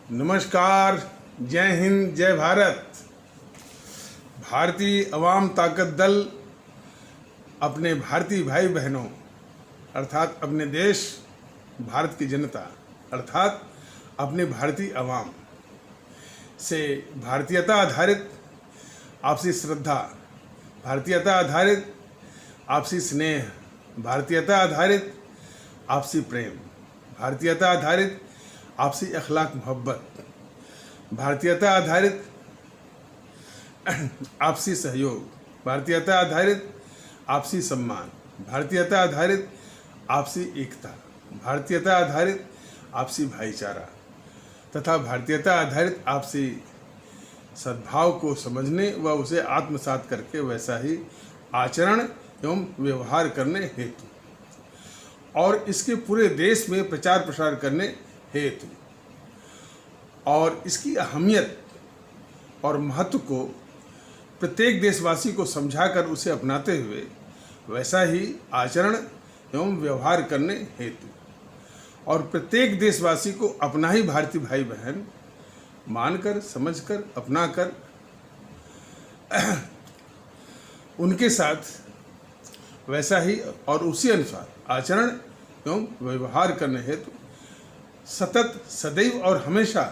नमस्कार, जय हिंद, जय भारत। भारतीय अवाम ताकत दल अपने भारतीय भाई बहनों अर्थात अपने देश भारत की जनता अर्थात अपने भारतीय अवाम से भारतीयता आधारित आपसी श्रद्धा, भारतीयता आधारित आपसी स्नेह, भारतीयता आधारित आपसी प्रेम, भारतीयता आधारित आपसी अखलाक मोहब्बत, भारतीयता आधारित आपसी सहयोग, भारतीयता आधारित आपसी सम्मान, भारतीयता आधारित आपसी एकता, भारतीयता आधारित आपसी भाईचारा तथा भारतीयता आधारित आपसी सद्भाव को समझने व उसे आत्मसात करके वैसा ही आचरण एवं व्यवहार करने हेतु और इसके पूरे देश में प्रचार प्रसार करने हेतु और इसकी अहमियत और महत्व को प्रत्येक देशवासी को समझाकर उसे अपनाते हुए वैसा ही आचरण एवं व्यवहार करने हेतु और प्रत्येक देशवासी को अपना ही भारतीय भाई बहन मानकर, समझकर, अपनाकर उनके साथ वैसा ही और उसी अनुसार आचरण एवं व्यवहार करने हेतु सतत, सदैव और हमेशा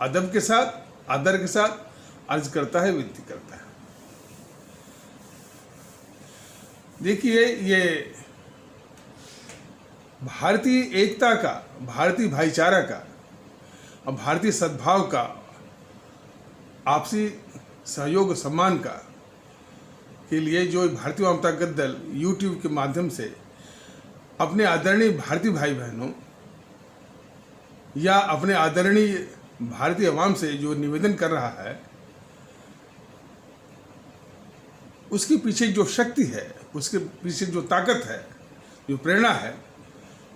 अदब के साथ, आदर के साथ अर्ज करता है, विनती करता है। देखिए, ये भारतीय एकता का, भारतीय भाईचारा का और भारतीय सद्भाव का, आपसी सहयोग सम्मान का के लिए जो भारतीय अवाम ताकत दल यूट्यूब के माध्यम से अपने आदरणीय भारतीय भाई बहनों या अपने आदरणीय भारतीय अवाम से जो निवेदन कर रहा है, उसके पीछे जो शक्ति है, उसके पीछे जो ताकत है, जो प्रेरणा है,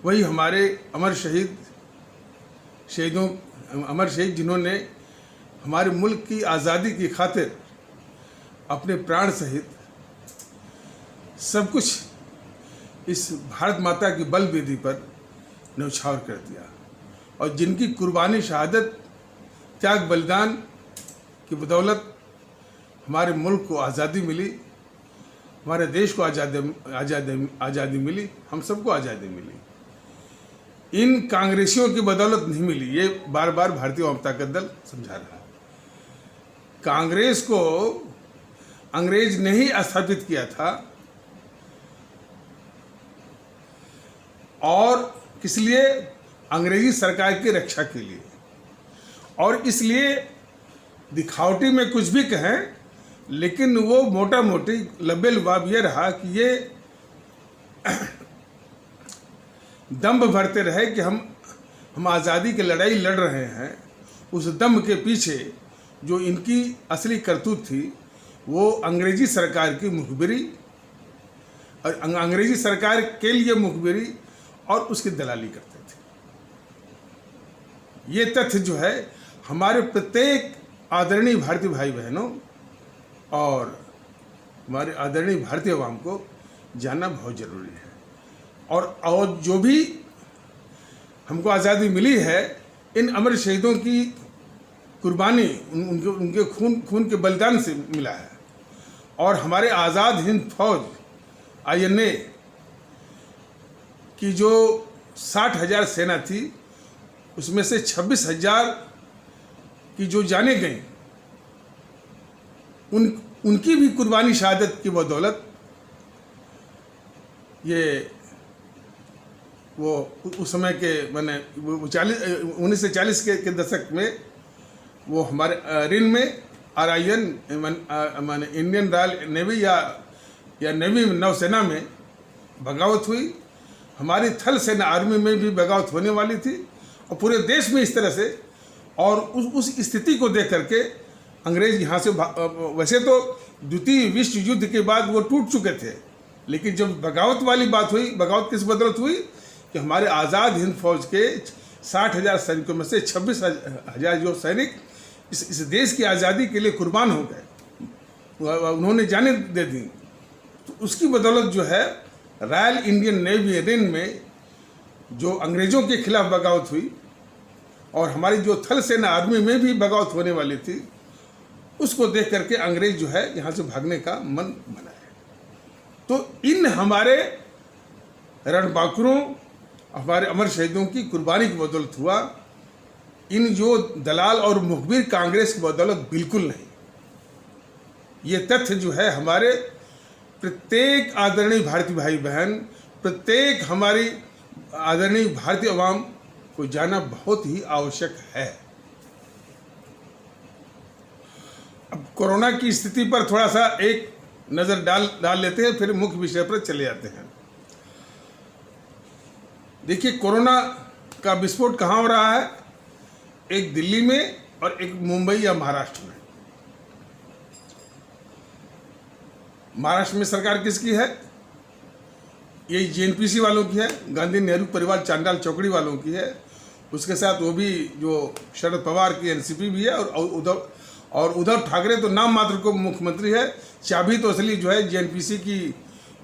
वही हमारे अमर शहीद जिन्होंने हमारे मुल्क की आज़ादी की खातिर अपने प्राण सहित सब कुछ इस भारत माता की बल वेदी पर न्यौछावर कर दिया और जिनकी कुर्बानी, शहादत, त्याग, बलिदान की बदौलत हमारे मुल्क को आज़ादी मिली, हमारे देश को आज़ादी मिली, हम सबको आज़ादी मिली। इन कांग्रेसियों की बदौलत नहीं मिली, ये बार बार भारतीय अवाम ताकत दल समझा रहा है। कांग्रेस को अंग्रेज ने ही स्थापित किया था और किस लिए? अंग्रेजी सरकार की रक्षा के लिए। और इसलिए दिखावटी में कुछ भी कहें, लेकिन वो मोटा मोटी लबे लुबाब ये रहा कि ये दम्भ भरते रहे कि हम आज़ादी की लड़ाई लड़ रहे हैं। उस दम्भ के पीछे जो इनकी असली करतूत थी वो अंग्रेजी सरकार की मुखबिरी और अंग्रेजी सरकार के लिए मुखबिरी और उसकी दलाली करते थे। ये तथ्य जो है हमारे प्रत्येक आदरणीय भारतीय भाई बहनों और हमारे आदरणीय भारतीय अवाम को जानना बहुत ज़रूरी है। और जो भी हमको आज़ादी मिली है, इन अमर शहीदों की कुर्बानी, उनके खून के बलिदान से मिला है। और हमारे आज़ाद हिंद फौज INA की जो 60,000 सेना थी, उसमें से 26,000 की जो जाने गई, उनकी भी कुर्बानी, शहादत की बदौलत ये वो उस समय के मैंने 1940 के दशक में वो हमारे रिन में RIN माने इंडियन रॉयल नेवी या नेवी नौसेना में बगावत हुई। हमारी थल सेना आर्मी में भी बगावत होने वाली थी और पूरे देश में इस तरह से। और उस स्थिति को देख करके अंग्रेज यहाँ से वैसे तो द्वितीय विश्व युद्ध के बाद वो टूट चुके थे, लेकिन जब बगावत वाली बात हुई, बगावत किस बदौलत हुई कि हमारे आज़ाद हिंद फौज के 60,000 सैनिकों में से 26,000 जो सैनिक इस देश की आज़ादी के लिए कुर्बान हो गए, उन्होंने जाने दे दी। तो उसकी बदौलत जो है रॉयल इंडियन नेवी रिन में जो अंग्रेज़ों के खिलाफ बगावत हुई और हमारी जो थल सेना आर्मी में भी बगावत होने वाली थी, उसको देख करके अंग्रेज जो है यहाँ से भागने का मन बनाए। तो इन हमारे रणबांकुरों, हमारे अमर शहीदों की कुर्बानी की बदौलत हुआ, इन जो दलाल और मुखबिर कांग्रेस की बदौलत बिल्कुल नहीं। ये तथ्य जो है हमारे प्रत्येक आदरणीय भारतीय भाई बहन, प्रत्येक हमारी आदरणीय भारतीय अवाम को जानना बहुत ही आवश्यक है। अब कोरोना की स्थिति पर थोड़ा सा एक नज़र डाल लेते हैं, फिर मुख्य विषय पर चले जाते हैं। देखिए, कोरोना का विस्फोट कहाँ हो रहा है? एक दिल्ली में और एक मुंबई या महाराष्ट्र में। महाराष्ट्र में सरकार किसकी है? ये जेएनपीसी वालों की है, गांधी नेहरू परिवार चांडाल चौकड़ी वालों की है। उसके साथ वो भी जो शरद पवार की एनसीपी भी है, और उद्धव ठाकरे तो नाम मात्र को मुख्यमंत्री है, चाबी तो असली जो है जेएनपीसी की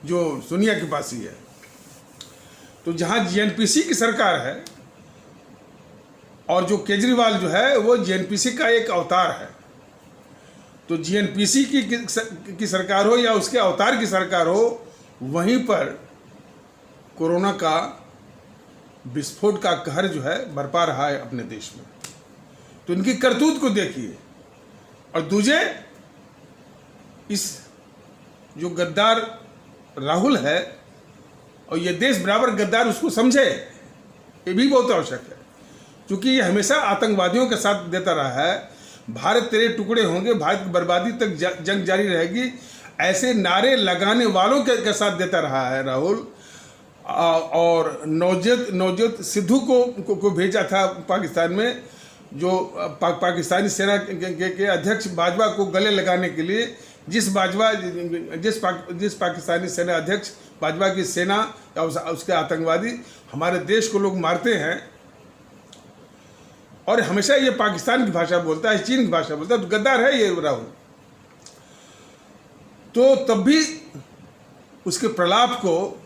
जो सोनिया के पास ही है। तो जहाँ जेएनपीसी की सरकार है और जो केजरीवाल जो है वो जेएनपीसी का एक अवतार है, तो जेएनपीसी की सरकार हो या उसके अवतार की सरकार हो, वहीं पर कोरोना का विस्फोट का कहर जो है बरपा रहा है अपने देश में। तो इनकी करतूत को देखिए। और दूजे, इस जो गद्दार राहुल है, और ये देश बराबर गद्दार उसको समझे, ये भी बहुत आवश्यक है, क्योंकि ये हमेशा आतंकवादियों के साथ देता रहा है। भारत तेरे टुकड़े होंगे, भारत की बर्बादी तक जंग जारी रहेगी, ऐसे नारे लगाने वालों के साथ देता रहा है राहुल। और नवजोत सिद्धू को भेजा था पाकिस्तान में, जो पाकिस्तानी सेना के अध्यक्ष बाजवा को गले लगाने के लिए। जिस पाकिस्तानी सेना अध्यक्ष बाजवा की सेना या उसके आतंकवादी हमारे देश को लोग मारते हैं, और हमेशा ये पाकिस्तान की भाषा बोलता है, चीन की भाषा बोलता है, तो गद्दार है ये राहुल। तो तब भी उसके प्रलाप को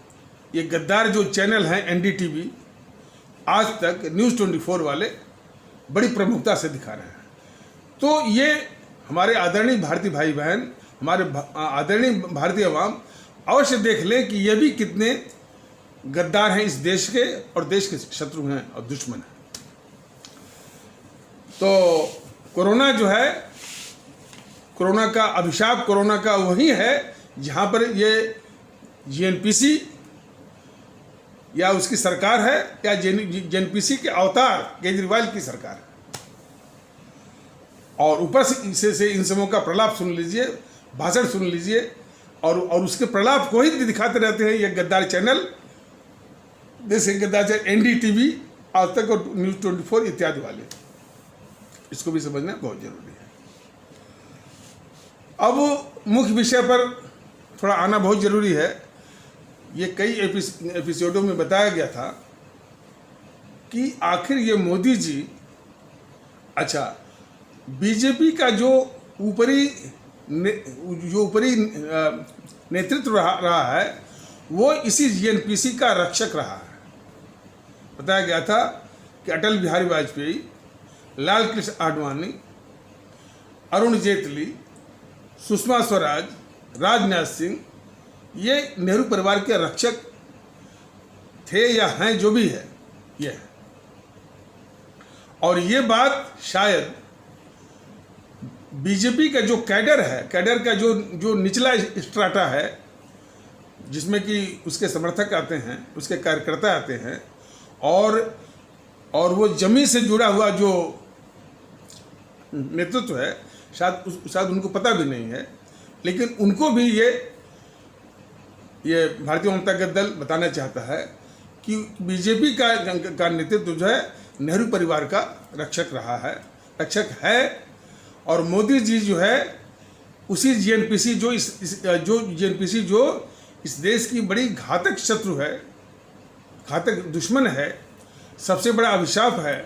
ये गद्दार जो चैनल हैं एनडीटीवी, आज तक, न्यूज़ 24 वाले बड़ी प्रमुखता से दिखा रहे हैं। तो ये हमारे आदरणीय भारतीय भाई बहन, हमारे आदरणीय भारतीय अवाम अवश्य देख लें कि ये भी कितने गद्दार हैं इस देश के, और देश के शत्रु हैं और दुश्मन हैं। तो कोरोना जो है, कोरोना का अभिशाप कोरोना का वही है जहाँ पर ये जेएनपीसी या उसकी सरकार है, या जेएनपीसी के अवतार केजरीवाल की सरकार है। और ऊपर से इन सबों का प्रलाप सुन लीजिए, भाषण सुन लीजिए, और उसके प्रलाप को ही दिखाते रहते हैं ये गद्दार चैनल, जैसे गद्दार चैनल एनडीटीवी, आज तक और न्यूज़ 24 इत्यादि वाले। इसको भी समझना बहुत जरूरी है। अब मुख्य विषय पर थोड़ा आना बहुत जरूरी है। ये कई एपिसोडों में बताया गया था कि आखिर ये मोदी जी, अच्छा, बीजेपी का जो ऊपरी नेतृत्व रहा है, वो इसी जेएनपीसी का रक्षक रहा है। बताया गया था कि अटल बिहारी वाजपेयी, लाल कृष्ण आडवाणी, अरुण जेटली, सुषमा स्वराज, राजनाथ सिंह, ये नेहरू परिवार के रक्षक थे या हैं, जो भी है ये है। और ये बात शायद बीजेपी का जो कैडर है, कैडर का जो निचला स्ट्राटा है, जिसमें कि उसके समर्थक आते हैं, उसके कार्यकर्ता आते हैं, और वो जमीन से जुड़ा हुआ जो नेतृत्व है, शायद उनको पता भी नहीं है, लेकिन उनको भी ये भारतीय जनता दल बताना चाहता है कि बीजेपी का नेतृत्व जो है नेहरू परिवार का रक्षक रहा है, रक्षक है। और मोदी जी जो है उसी जेएनपीसी जो जेएनपीसी जो इस देश की बड़ी घातक शत्रु है, घातक दुश्मन है, सबसे बड़ा अभिशाप है,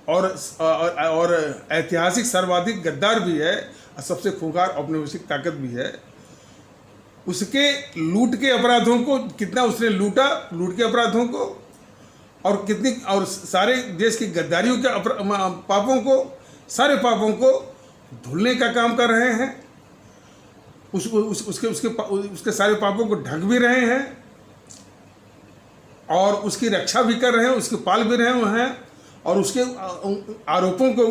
और ऐतिहासिक सर्वाधिक गद्दार भी है, और सबसे खूंखार औपनिवेशिक ताकत भी है। उसके लूट के अपराधों को कितना उसने लूट के अपराधों को, और कितनी और सारे देश की गद्दारियों के पापों को, सारे पापों को धुलने का काम कर रहे हैं। उसके सारे पापों को ढक भी रहे हैं और उसकी रक्षा भी कर रहे हैं, उसके पाल भी रहे हैं और उसके आरोपों को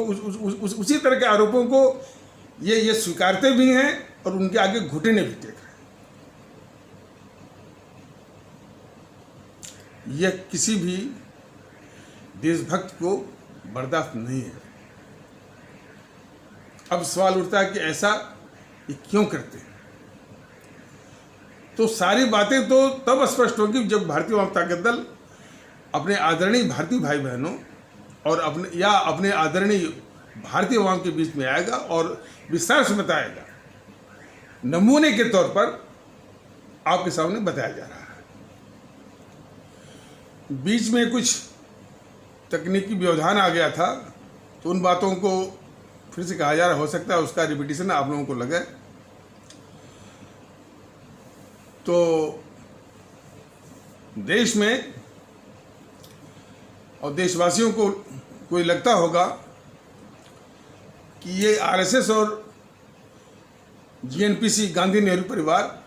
उसी तरह के आरोपों को ये स्वीकारते भी हैं और उनके आगे घुटने भी टेक रहे हैं। यह किसी भी देशभक्त को बर्दाश्त नहीं है। अब सवाल उठता है कि ऐसा ये क्यों करते हैं? तो सारी बातें तो तब स्पष्ट होगी जब भारतीय वाम ताकत दल अपने आदरणीय भारतीय भाई बहनों और अपने आदरणीय भारतीय वाम के बीच में आएगा और विस्तार से बताएगा। नमूने के तौर पर आपके सामने बताया जा रहा है। बीच में कुछ तकनीकी व्यवधान आ गया था तो उन बातों को फिर से कहा जा रहा, हो सकता है उसका रिपीटिशन आप लोगों को लगे। तो देश में और देशवासियों को कोई लगता होगा कि ये आरएसएस और जीएनपीसी, गांधी नेहरू परिवार,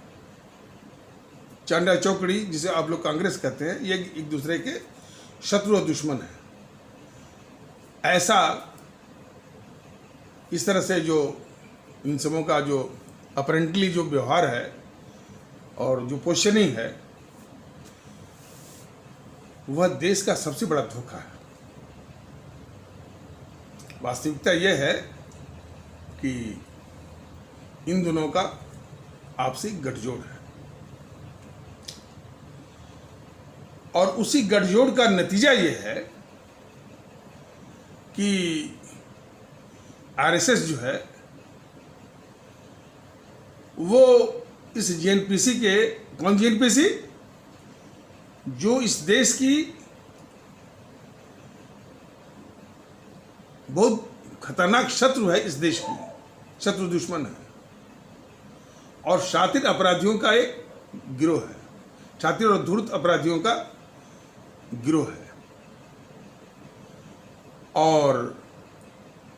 चांडा चौकड़ी जिसे आप लोग कांग्रेस कहते हैं, ये एक दूसरे के शत्रु और दुश्मन है। ऐसा इस तरह से जो इन सबों का जो अपरेंटली जो व्यवहार है और जो पोजिशनिंग है, वह देश का सबसे बड़ा धोखा है। वास्तविकता यह है कि इन दोनों का आपसी गठजोड़ है और उसी गठजोड़ का नतीजा यह है कि आरएसएस जो है वो इस जीएनपीसी के, कौन जीएनपीसी, जो इस देश की बहुत खतरनाक शत्रु है, इस देश की शत्रु दुश्मन है और शातिर अपराधियों का एक गिरोह है, शातिर और धूर्त अपराधियों का गिरोह है और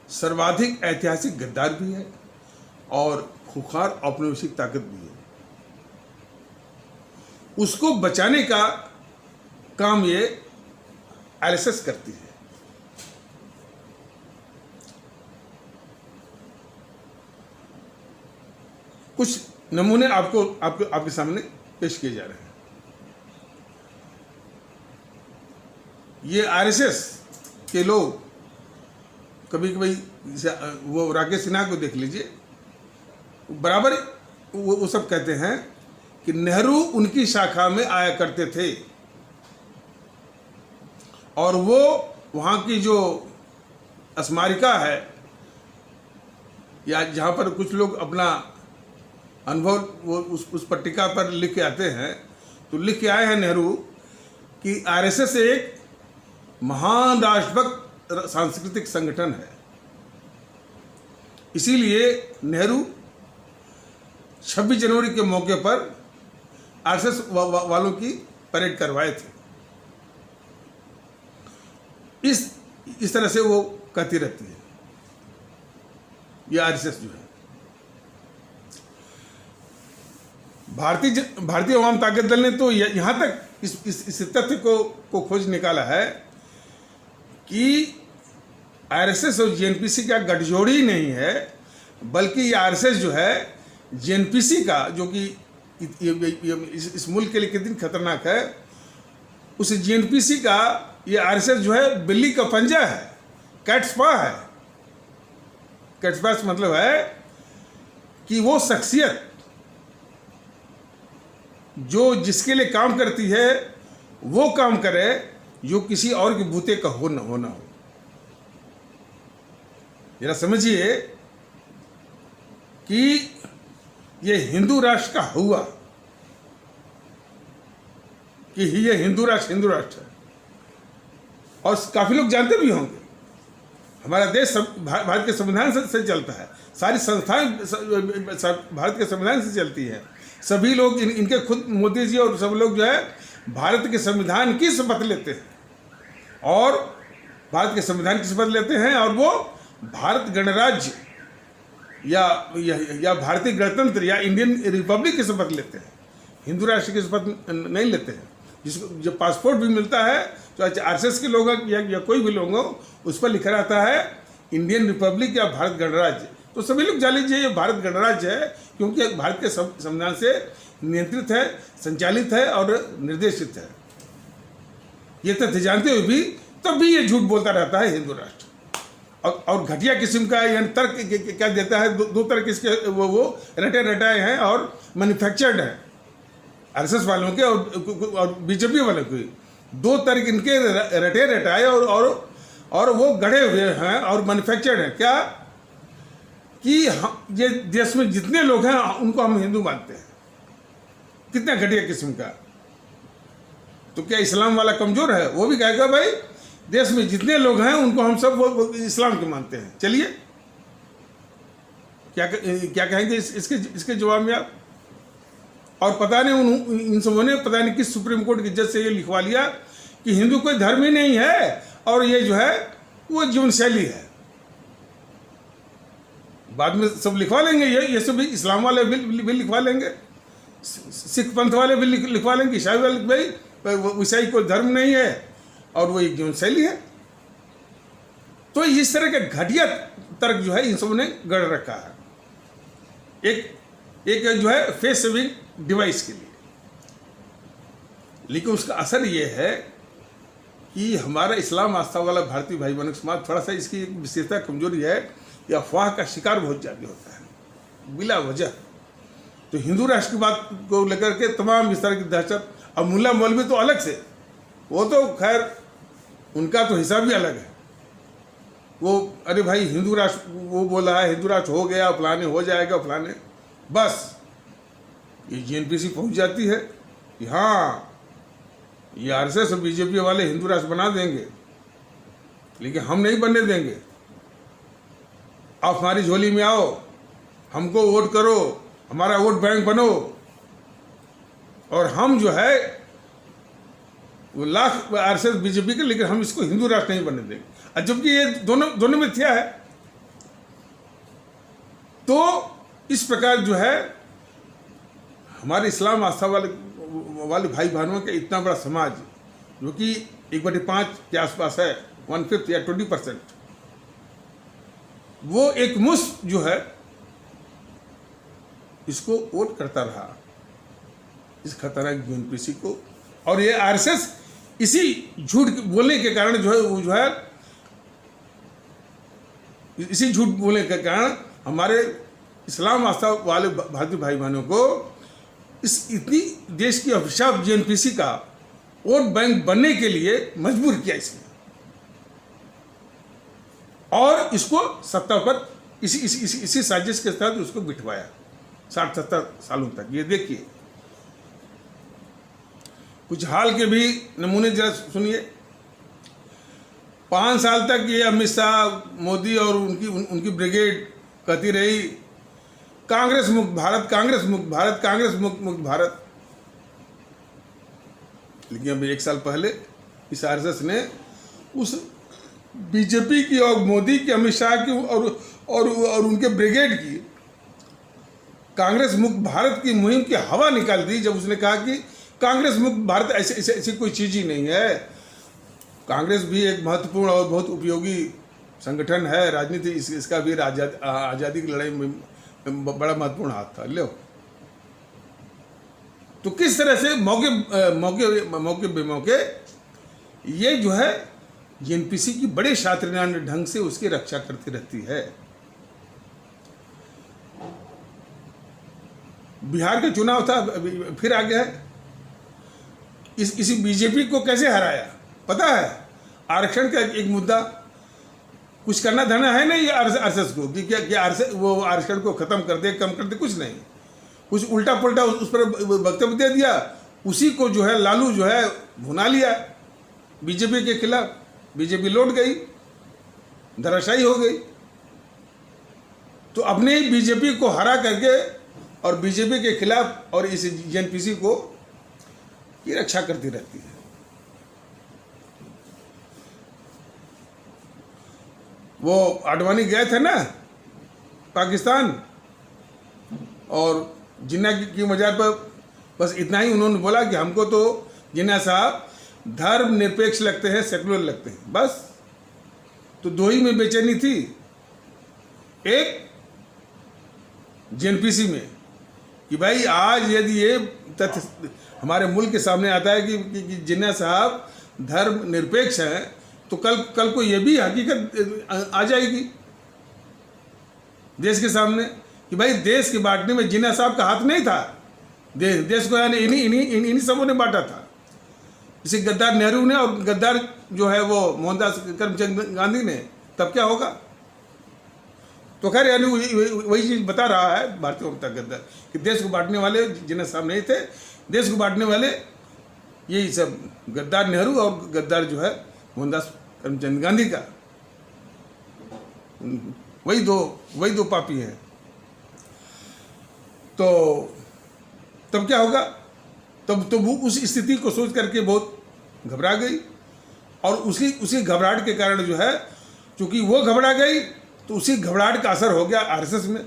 सर्वाधिक ऐतिहासिक गद्दार भी है और खुखार औपनिवेशिक ताकत भी है। उसको बचाने का काम ये आरएसएस करती है। कुछ नमूने आपके सामने पेश किए जा रहे हैं। ये आरएसएस के लोग कभी कभी वो राकेश सिन्हा को देख लीजिए, बराबर वो सब कहते हैं कि नेहरू उनकी शाखा में आया करते थे और वो वहाँ की जो स्मारिका है या जहाँ पर कुछ लोग अपना अनुभव वो उस पट्टिका पर लिख के आते हैं, तो लिख के आए हैं नेहरू कि आरएसएस एक महान राष्ट्रभक्त सांस्कृतिक संगठन है। इसीलिए नेहरू 26 जनवरी के मौके पर आरएसएस वालों की परेड करवाए थे। इस तरह से वो कहती रहती है ये आरएसएस जो है। भारतीय आवाम ताकत दल ने तो यहाँ तक इस तथ्य को खोज निकाला है कि आरएसएस और जीएनपीसी का गठजोड़ ही नहीं है, बल्कि ये आरएसएस जो है जीएनपीसी का, जो कि इस मुल्क के लिए कितनी खतरनाक है, उस जीएनपीसी का ये आरएसएस जो है बिल्ली का पंजा है, कैट्स पा है। कैट्स पा मतलब है कि वो शख्सियत जो जिसके लिए काम करती है वो काम करे जो किसी और के बूते का होना हो। जरा समझिए कि ये हिंदू राष्ट्र का हुआ कि ये हिंदू राष्ट्र है और काफी लोग जानते भी होंगे। हमारा देश भारत के संविधान से चलता है, सारी संस्थाएं भारत के संविधान से चलती हैं। सभी लोग इनके खुद मोदी जी और सब लोग जो है भारत के संविधान की शपथ लेते हैं। और भारत के संविधान की शपथ लेते हैं, और वो भारत गणराज्य या भारतीय गणतंत्र या इंडियन रिपब्लिक की शपथ लेते हैं, हिंदू राष्ट्र की शपथ नहीं लेते हैं। जिसको जो पासपोर्ट भी मिलता है, तो आरएसएस के लोग या कोई भी लोग हो, उस पर लिखा रहता है इंडियन रिपब्लिक या भारत गणराज्य। तो सभी लोग जान लीजिए ये भारत गणराज्य है, क्योंकि भारत के संविधान से नियंत्रित है, संचालित है और निर्देशित है। ये तथ्य जानते हुए भी तब भी ये झूठ बोलता रहता है हिंदू राष्ट्र, और घटिया किस्म का यानी तर्क क्या देता है, दो तरह के इसके वो रटे रटाए हैं और मैन्युफैक्चर्ड हैं आरएसएस वालों के और बीजेपी वालों के। दो तरह इनके रटे रटाए और वो गढ़े हुए हैं और मैन्युफैक्चर्ड हैं। क्या कि ये देश में जितने लोग हैं उनको हम हिंदू मानते हैं। कितना घटिया किस्म का। तो क्या इस्लाम वाला कमजोर है? वो भी कहेगा भाई देश में जितने लोग हैं उनको हम सब वो इस्लाम के मानते हैं। चलिए क्या कहेंगे इसके जवाब में आप? और पता नहीं इन सबों ने पता नहीं किस सुप्रीम कोर्ट की जज से ये लिखवा लिया कि हिंदू कोई धर्म ही नहीं है, और ये जो है वो जीवन शैली है। बाद में सब लिखवा लेंगे, ये सब भी इस्लाम वाले भी लिखवा लेंगे, सिख पंथ वाले भी लिखवा लेंगे, ईसाई वाले भाई ईसाई कोई धर्म नहीं है और वो एक जीवन शैली है। तो इस तरह का घटिया तर्क जो है इन सब ने गढ़ रखा है एक जो है फेस सेविंग डिवाइस के लिए। लेकिन उसका असर ये है कि हमारा इस्लाम आस्था वाला भारतीय भाई बहनों समाज थोड़ा सा इसकी एक विशेषता कमजोरी है, या अफवाह का शिकार बहुत ज़्यादा होता है बिला वजह। तो हिंदू राष्ट्र की बात को लेकर के तमाम इस तरह की दहशत। अब मुल्ला मौलवी तो अलग से, वो तो खैर उनका तो हिसाब भी अलग है। वो अरे भाई हिंदू राष्ट्र वो बोला है, हिंदू राष्ट्र हो गया, फलाने हो जाएगा फलाने, बस ये जीएनपीसी पहुंच जाती है कि हाँ ये आरएसएस और बीजेपी वाले हिंदू राष्ट्र बना देंगे, लेकिन हम नहीं बनने देंगे। आप हमारी झोली में आओ, हमको वोट करो, हमारा वोट बैंक बनो, और हम जो है वो लाख आरएसएस बीजेपी के, लेकिन हम इसको हिंदू राष्ट्र नहीं बनने देंगे। और जबकि ये दोनों मिथ्या है। तो इस प्रकार जो है हमारे इस्लाम आस्था वाले भाई बहनों के इतना बड़ा समाज, जो कि 1/5 के आसपास है, 1/5 या 20%, वो एक मुश्त जो है इसको वोट करता रहा, इस खतरनाक जीएनपीसी को। और ये आरएसएस इसी झूठ बोलने के कारण जो है वो जो है इसी झूठ बोलने के कारण हमारे इस्लाम आस्था वाले भारतीय भाई बहनों को इस इतनी देश की अभिशाप जीएनपीसी का वोट बैंक बनने के लिए मजबूर किया इसने, और इसको सत्ता पर इसी साजिश के तहत उसको बिठवाया 60-70 सालों तक। ये देखिए कुछ हाल के भी नमूने जरा सुनिए। 5 साल तक ये अमित शाह, मोदी और उनकी ब्रिगेड कहती रही कांग्रेस मुक्त भारत, कांग्रेस मुक्त भारत, कांग्रेस मुक्त भारत। लेकिन अभी 1 साल पहले इस आरएसएस ने उस बीजेपी की और मोदी की, अमित शाह की और उनके ब्रिगेड की कांग्रेस मुक्त भारत की मुहिम की हवा निकाल दी, जब उसने कहा कि कांग्रेस मुक्त भारत ऐसी कोई चीज ही नहीं है। कांग्रेस भी एक महत्वपूर्ण और बहुत उपयोगी संगठन है, राजनीति इसका भी आज़ादी की लड़ाई में बड़ा महत्वपूर्ण हाथ था। लो तो किस तरह से मौके बेमौके ये जो है जीएनपीसी की बड़े शातिरनान ढंग से उसकी रक्षा करती रहती है। बिहार का चुनाव था, फिर आ गया है। इसी बीजेपी को कैसे हराया पता है? आरक्षण का एक मुद्दा, कुछ करना धरना है नहीं आरएसएस को कि क्या आरएसएस वो आरक्षण को खत्म कर दे, कम कर दे, कुछ नहीं। कुछ उल्टा पुल्टा उस पर वक्तव्य दे दिया, उसी को जो है लालू जो है भुना लिया बीजेपी के खिलाफ। बीजेपी लौट गई, धराशायी हो गई। तो अपने ही बीजेपी को हरा करके और बीजेपी के खिलाफ और इस जीएनपीसी को की रक्षा करती रहती है। वो आडवाणी गए थे ना पाकिस्तान, और जिन्ना की मजार पर बस इतना ही उन्होंने बोला कि हमको तो जिन्ना साहब धर्म निरपेक्ष लगते हैं, सेकुलर लगते हैं, बस। तो दो ही में बेचैनी थी, एक जेएनपीसी में कि भाई आज यदि ये तथ्य हमारे मुल्क के सामने आता है कि जिन्ना साहब धर्म निरपेक्ष हैं, तो कल को ये भी हकीकत आ जाएगी देश के सामने कि भाई देश के बांटने में जिन्ना साहब का हाथ नहीं था, देश को यानी इन्हीं सबों ने बांटा था। इसी गद्दार नेहरू ने और गद्दार जो है वो मोहनदास करमचंद गांधी ने, तब क्या होगा। तो खैर यानी वही चीज़ बता रहा है भारतीय जनता गद्दार कि देश को बांटने वाले जिन्ना साहब नहीं थे, देश को बांटने वाले यही सब गद्दार नेहरू और गद्दार जो है मोहनदास करमचंद गांधी का, वही दो पापी हैं। तो तब क्या होगा, तब तो वो उस स्थिति को सोच करके बहुत घबरा गई, और उसी घबराहट के कारण जो है, चूंकि वो घबरा गई तो उसी घबराहट का असर हो गया आरएसएस में,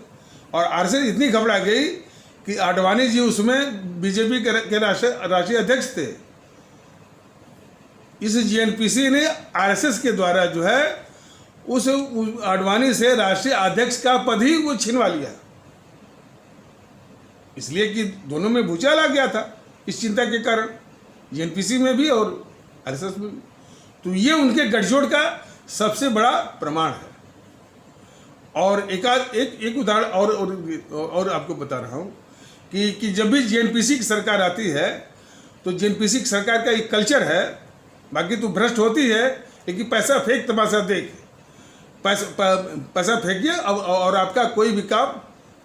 और आरएसएस इतनी घबरा गई कि आडवाणी जी उसमें बीजेपी के राष्ट्रीय अध्यक्ष थे। इस जेएनपीसी ने आरएसएस के द्वारा जो है उस आडवाणी से राष्ट्रीय अध्यक्ष का पद ही वो छिनवा लिया, इसलिए कि दोनों में भूचाल आ गया था इस चिंता के कारण, जेएनपीसी में भी और आरएसएस में भी। तो ये उनके गठजोड़ का सबसे बड़ा प्रमाण है। और एक उदाहरण और आपको बता रहा हूँ कि जब भी जेएनपीसी की सरकार आती है तो जेएनपीसी की सरकार का एक कल्चर है, बाकी तो भ्रष्ट होती है, लेकिन पैसा फेंक तमाशा देख, पैसा फेंकिए और आपका कोई भी काम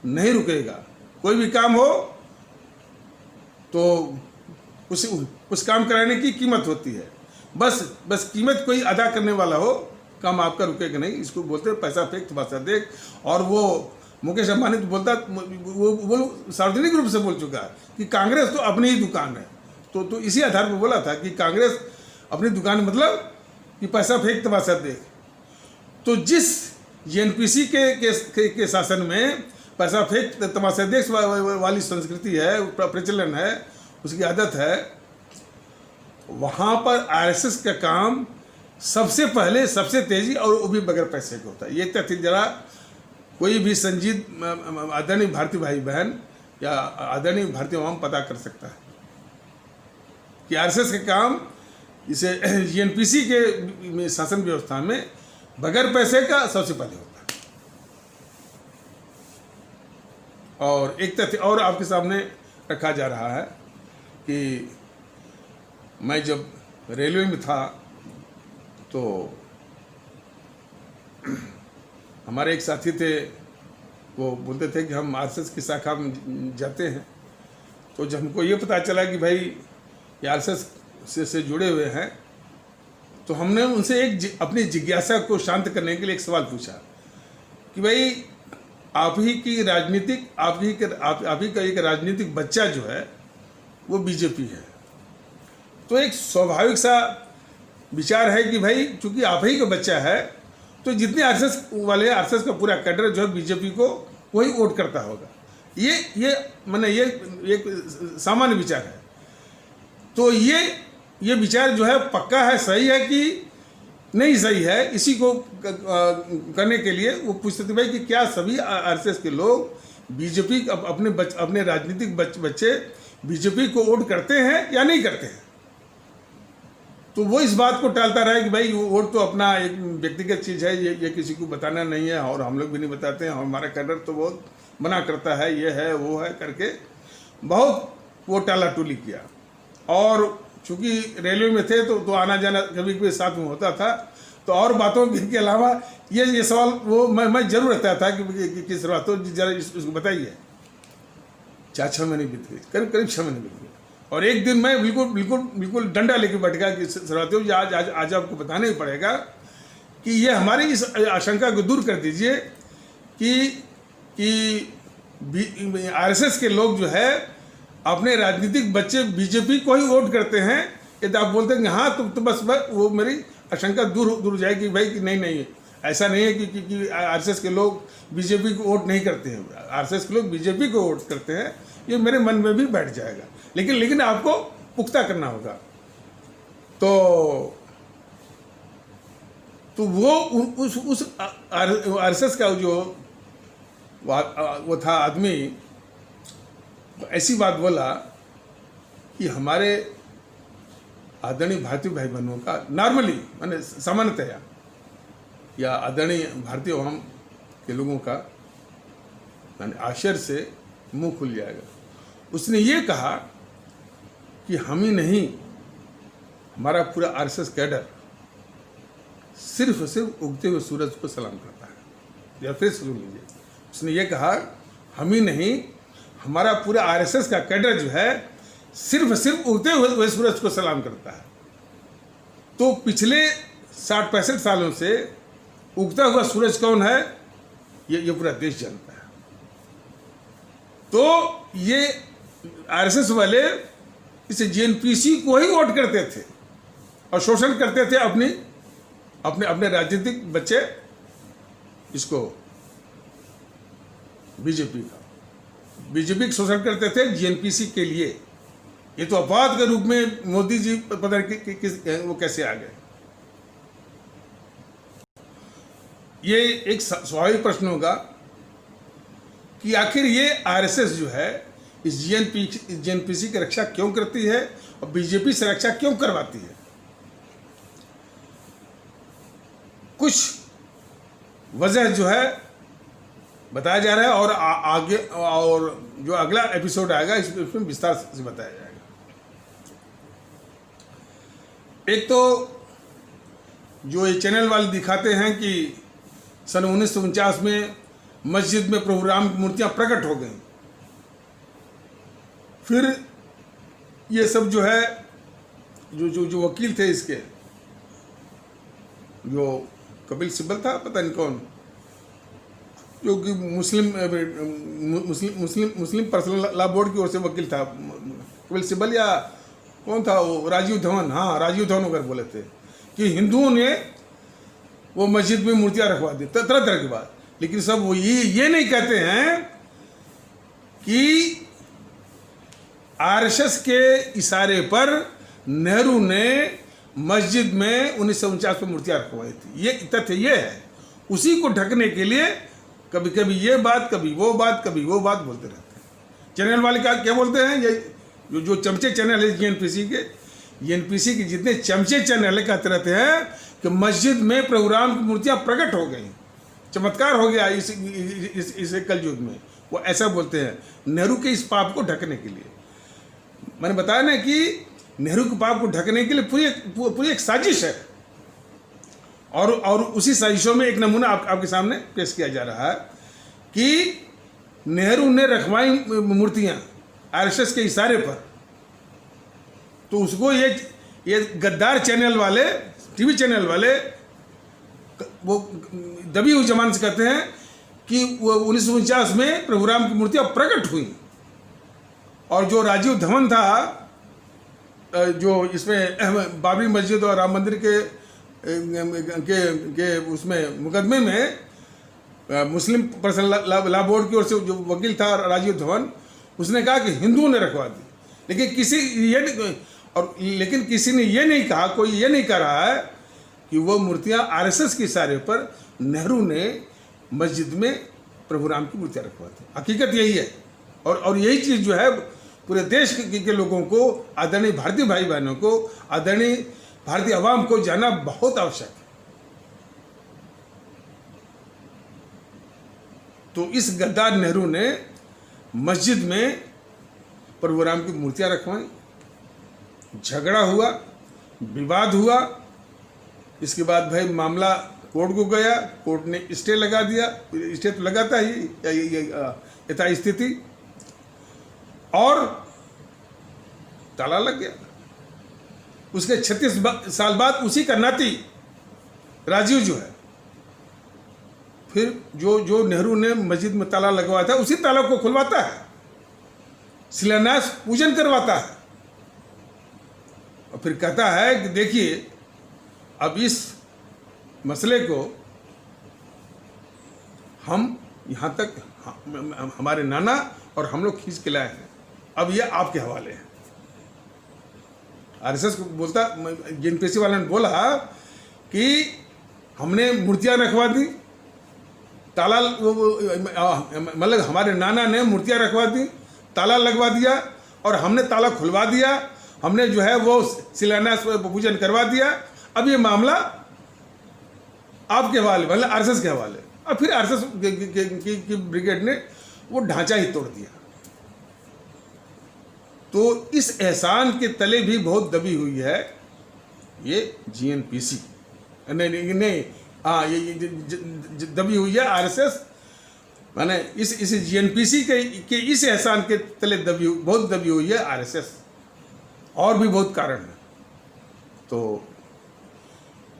नहीं रुकेगा। कोई भी काम हो तो उस काम कराने की कीमत होती है, बस कीमत कोई अदा करने वाला हो, काम आपका रुकेगा नहीं। इसको बोलते हैं पैसा फेंक तमाशा देख। और वो मुकेश अंबानी तो बोलता, वो सार्वजनिक रूप से बोल चुका है कि कांग्रेस तो अपनी ही दुकान है। तो इसी आधार पर बोला था कि कांग्रेस अपनी दुकान मतलब कि पैसा फेंक तमाशा देख। तो जिस जेएनपीसी के शासन में पैसा फेंक तमाशा देख वाली संस्कृति है, प्रचलन है, उसकी आदत है, वहाँ पर आरएसएस का काम सबसे पहले सबसे तेजी और वो भी बगैर पैसे के होता है। ये तथ्य जरा कोई भी संजीद आदरणीय भारतीय भाई बहन या आदरणीय भारतीय आवाम पता कर सकता है कि आरएसएस का काम इसे जेएनपीसी के शासन व्यवस्था में बगैर पैसे का सबसे पहले होता है। और एक तथ्य और आपके सामने रखा जा रहा है कि मैं जब रेलवे में था तो हमारे एक साथी थे, वो बोलते थे कि हम आरएसएस की शाखा में जाते हैं। तो जब हमको ये पता चला कि भाई ये आरएसएस से जुड़े हुए हैं, तो हमने उनसे अपनी जिज्ञासा को शांत करने के लिए एक सवाल पूछा कि भाई आप ही का एक राजनीतिक बच्चा जो है वो बीजेपी है, तो एक स्वाभाविक सा विचार है कि भाई चूंकि आप ही का बच्चा है तो जितने आरएसएस वाले, आरएसएस का पूरा कैडर जो है बीजेपी को वही वोट करता होगा। ये मैंने ये एक सामान्य विचार है। तो ये विचार जो है पक्का है, सही है कि नहीं सही है, इसी को करने के लिए वो पूछते थे भाई कि क्या सभी आरएसएस के लोग बीजेपी अपने राजनीतिक बच्चे बीजेपी को वोट करते हैं या नहीं करते हैं। तो वो इस बात को टालता रहा कि भाई वोट तो अपना एक व्यक्तिगत चीज़ है, ये किसी को बताना नहीं है और हम लोग भी नहीं बताते हैं, हमारा कैडर तो बहुत मना करता है, ये है वो है करके बहुत वो टाला टूली किया। और चूँकि रेलवे में थे तो आना जाना कभी कभी साथ में होता था, तो और बातों के अलावा ये सवाल वो मैं जरूर रहता था कि किस बातों जरा इसको बताइए। 4-6 महीने बीत गए, करीब 6 महीने बीत गए, और एक दिन मैं बिल्कुल डंडा लेके बैठ गया कि सरवातियों जी आज आपको बताना ही पड़ेगा कि ये हमारी इस आशंका को दूर कर दीजिए कि आरएसएस के लोग जो है अपने राजनीतिक बच्चे बीजेपी को ही वोट करते हैं। यदि आप बोलते हैं कि हाँ तो बस वो मेरी आशंका दूर हो जाएगी भाई कि नहीं ऐसा नहीं है कि आरएसएस के लोग बीजेपी को वोट नहीं करते हैं। आरएसएस के लोग बीजेपी को वोट करते हैं, ये मेरे मन में भी बैठ जाएगा। लेकिन आपको पुख्ता करना होगा। तो वो उस आरएसएस का जो वो था आदमी, ऐसी बात बोला कि हमारे आदरणीय भारतीय भाई बहनों का नॉर्मली माने सामान्यतया या आदरणीय भारतीय अवाम के लोगों का माने आश्चर्य से मुंह खुल जाएगा। उसने ये कहा कि हम ही नहीं, हमारा पूरा आरएसएस कैडर सिर्फ उगते हुए सूरज को सलाम करता है। या फिर सुन लीजिए, उसने ये कहा हम ही नहीं, हमारा पूरा आरएसएस का कैडर जो है सिर्फ उगते हुए सूरज को सलाम करता है। तो पिछले 60-65 सालों से उगता हुआ सूरज कौन है, ये पूरा देश जानता है। तो ये आरएसएस वाले इस जेएनपीसी को ही वोट करते थे और शोषण करते थे अपने राजनीतिक बच्चे, इसको बीजेपी का शोषण करते थे जेएनपीसी के लिए। ये तो अपवाद के रूप में मोदी जी पता नहीं वो कैसे आ गए। ये एक स्वाभाविक प्रश्न होगा कि आखिर ये आरएसएस जो है इस जेएनपीसी की रक्षा क्यों करती है और बीजेपी से रक्षा क्यों करवाती है। कुछ वजह जो है बताया जा रहा है और आगे और जो अगला एपिसोड आएगा इसमें विस्तार से बताया जाएगा। एक तो जो ये चैनल वाले दिखाते हैं कि सन 1949 में मस्जिद में प्रभु राम की मूर्तियां प्रकट हो गई। फिर ये सब जो है जो वकील थे इसके, जो कपिल सिब्बल था, पता नहीं कौन, जो कि मुस्लिम पर्सनल लॉ बोर्ड की ओर से वकील था, कपिल सिब्बल या कौन था वो, राजीव धवन, हाँ राजीव धवन वगैरह बोले थे कि हिंदुओं ने वो मस्जिद में मूर्तियां रखवा दी तरह तरह की बात। लेकिन सब वो ये नहीं कहते हैं कि आरएसएस के इशारे पर नेहरू ने मस्जिद में 1949 में मूर्तियां रखवाई थी। ये तथ्य ये है। उसी को ढकने के लिए कभी कभी ये बात, कभी वो बात बोलते रहते हैं। चैनल वाले क्या बोलते हैं, ये जो चमचे चैनल है जेएनपीसी के जितने चमचे चैनल कहते रहते हैं कि मस्जिद में प्रभु राम की मूर्तियां प्रकट हो गई, चमत्कार हो गया इस कलयुग में। वो ऐसा बोलते हैं नेहरू के इस पाप को ढकने के लिए। मैंने बताया ना कि नेहरू के पाप को ढकने के लिए पूरी एक साजिश है। और उसी साजिशों में एक नमूना आपके सामने पेश किया जा रहा है कि नेहरू ने रखवाई मूर्तियां आरएसएस के इशारे पर। तो उसको ये गद्दार चैनल वाले, टीवी चैनल वाले वो दबी हुई जबान से कहते हैं कि 1949 में प्रभु राम की मूर्तियां प्रकट हुई। और जो राजीव धवन था, जो इसमें बाबरी मस्जिद और राम मंदिर के उसमें मुकदमे में मुस्लिम पर्सनल लॉ बोर्ड की ओर से जो वकील था राजीव धवन, उसने कहा कि हिंदुओं ने रखवा दी। लेकिन किसी ने ये नहीं कहा, कोई ये नहीं कह रहा है कि वो मूर्तियां आरएसएस के इशारे पर नेहरू ने मस्जिद में प्रभु राम की मूर्तियां रखवा दी। हकीकत यही है। और यही चीज़ जो है पूरे देश के लोगों को, आदरणीय भारतीय भाई बहनों को, आदरणीय भारतीय अवाम को जानना बहुत आवश्यक है। तो इस गद्दार नेहरू ने मस्जिद में प्रभु राम की मूर्तियां रखवाई, झगड़ा हुआ, विवाद हुआ। इसके बाद भाई मामला कोर्ट को गया, कोर्ट ने स्टे लगा दिया। स्टे तो लगाता ही यथास्थिति, और ताला लग गया। उसके 36 साल बाद उसी का नाती राजीव जो है, फिर जो नेहरू ने मस्जिद में ताला लगवाया था उसी ताला को खुलवाता है, शिलान्यास पूजन करवाता है और फिर कहता है कि देखिए अब इस मसले को हम यहाँ तक हमारे नाना और हम लोग खींच के लाए हैं। अब ये आपके हवाले है। आरएसएस को बोलता, जेएनपीसी वाले ने बोला कि हमने मूर्तियां रखवा दी, ताला, मतलब हमारे नाना ने मूर्तियां रखवा दी, ताला लगवा दिया और हमने ताला खुलवा दिया, हमने जो है वो शिलान्यास पूजन करवा दिया। अब ये मामला आपके हवाले, मतलब आरएसएस के हवाले। और फिर आरएसएस की ब्रिगेड ने वो ढांचा ही तोड़ दिया। तो इस एहसान के तले भी बहुत दबी हुई है ये जीएनपीसी, नहीं हाँ, ये दबी हुई है आरएसएस, माने इस जीएनपीसी के इस एहसान के तले बहुत दबी हुई है आरएसएस। और भी बहुत कारण है। तो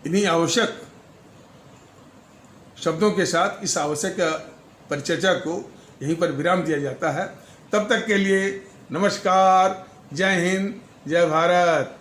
इन्हीं आवश्यक शब्दों के साथ इस आवश्यक परिचर्चा को यहीं पर विराम दिया जाता है। तब तक के लिए नमस्कार, जय हिंद, जय भारत।